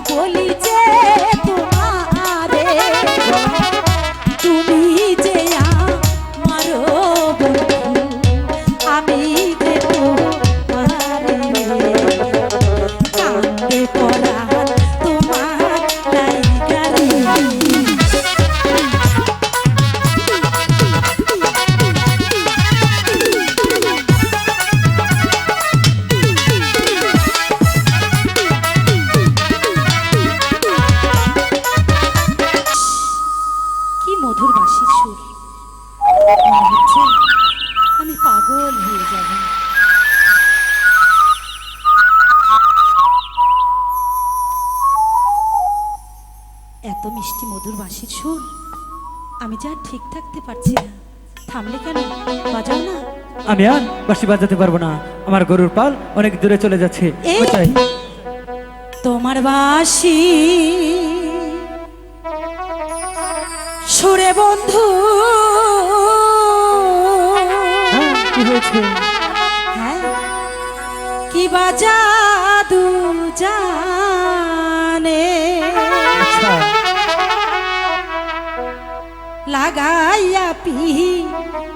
বলি যে তোমারে তুমি যে আমারো বন্ধু আমি যে তোমারে কান্দে পরাণ তোমার লাইগারে মধুর বাঁশির সুর মনে হচ্ছে আমি পাগল হয়ে যাব। এত মিষ্টি মধুর বাঁশির সুর আমি যা ঠিক থাকতে পারছি না। থামলে কেন? বাজাও না। আমি আর বাঁশি বাজাতে পারবো না, আমার গরুর পাল অনেক দূরে চলে যাচ্ছে। তোমার বাঁশি সুরে বন্ধু কি হয়েছে? হ্যাঁ কি বাজাদু জানে আচ্ছা লাগাইয়া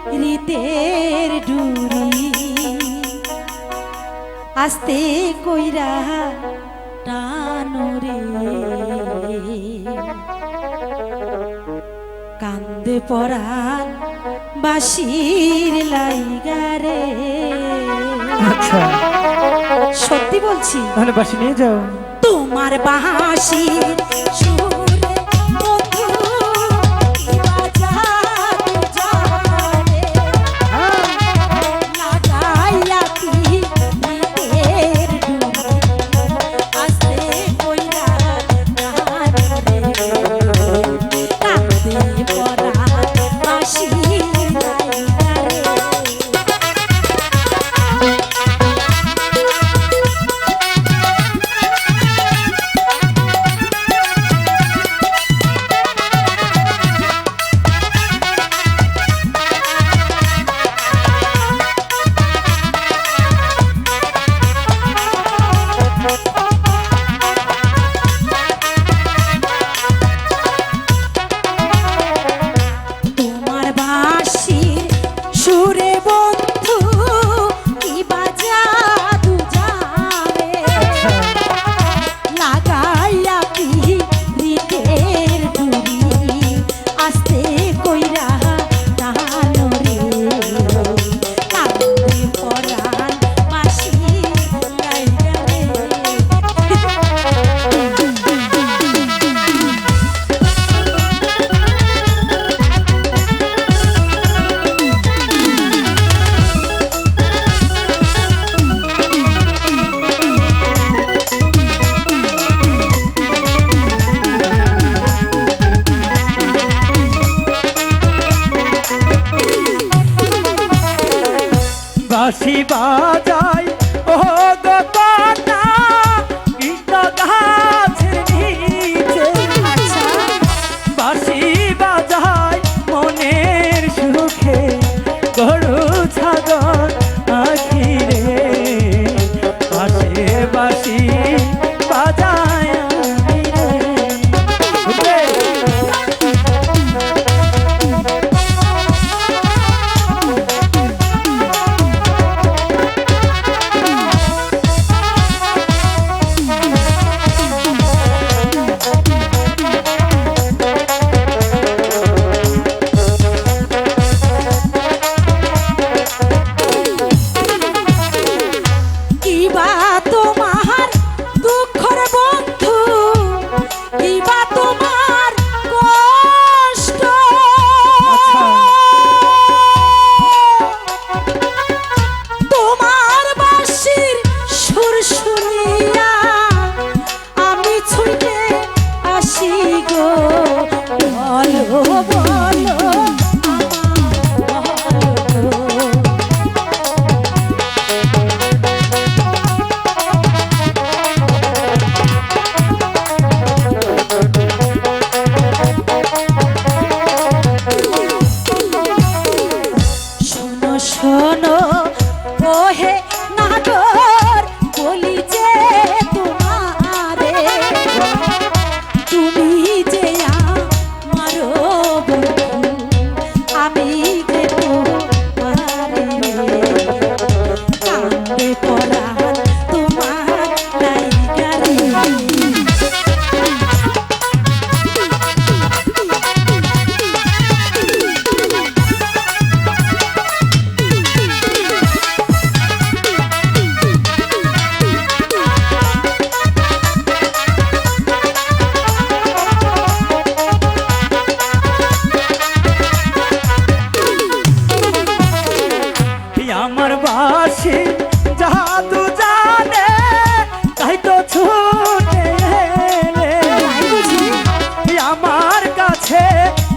পিরিতের ডুরি আস্তে কইরা টানরে কান্দে পরাণ বাঁশির লাইগারে। আচ্ছা সত্যি বলছি। তাহলে বাঁশি নিয়ে যাও। তোমার বাঁশির সুরে বন্ধু কি বাজাদু জানে লাগাইয়া পিরিতের ডুরি আস্তে কইরা টানরে কান্দে পরাণ বাঁশির লাইগারে। তোমার বাঁশির সুরে বন্ধু কি বাজাদু জানে লাগাইয়া পিরিতের ডুরি আস্তে কইরা টানরে কান্দে পরাণ বাঁশির লাইগারে। বাঁশি বাজাই ও গো কন্যা কৃষ্ণ গাছের নিচে। বাঁশি বাজাই মনের সুখে গরু ছাগল আখিরে পাশে বাঁশি বাজায় আমি রে।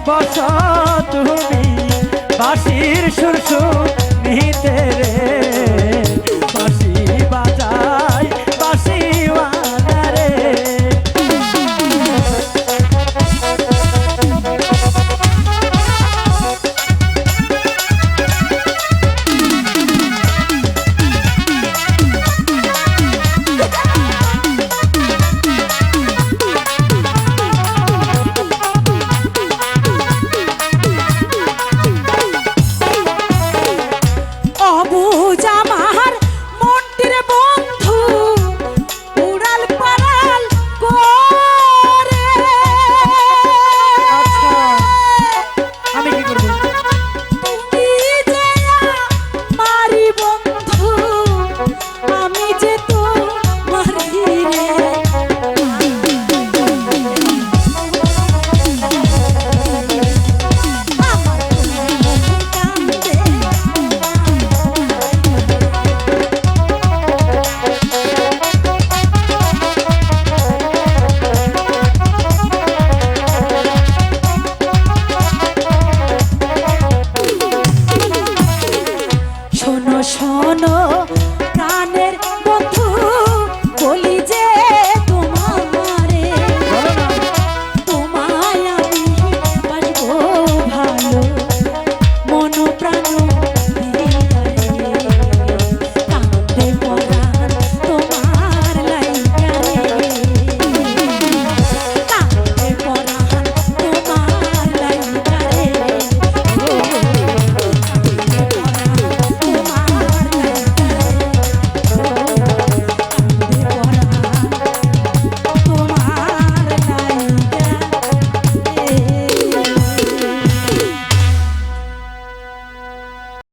বাঁচা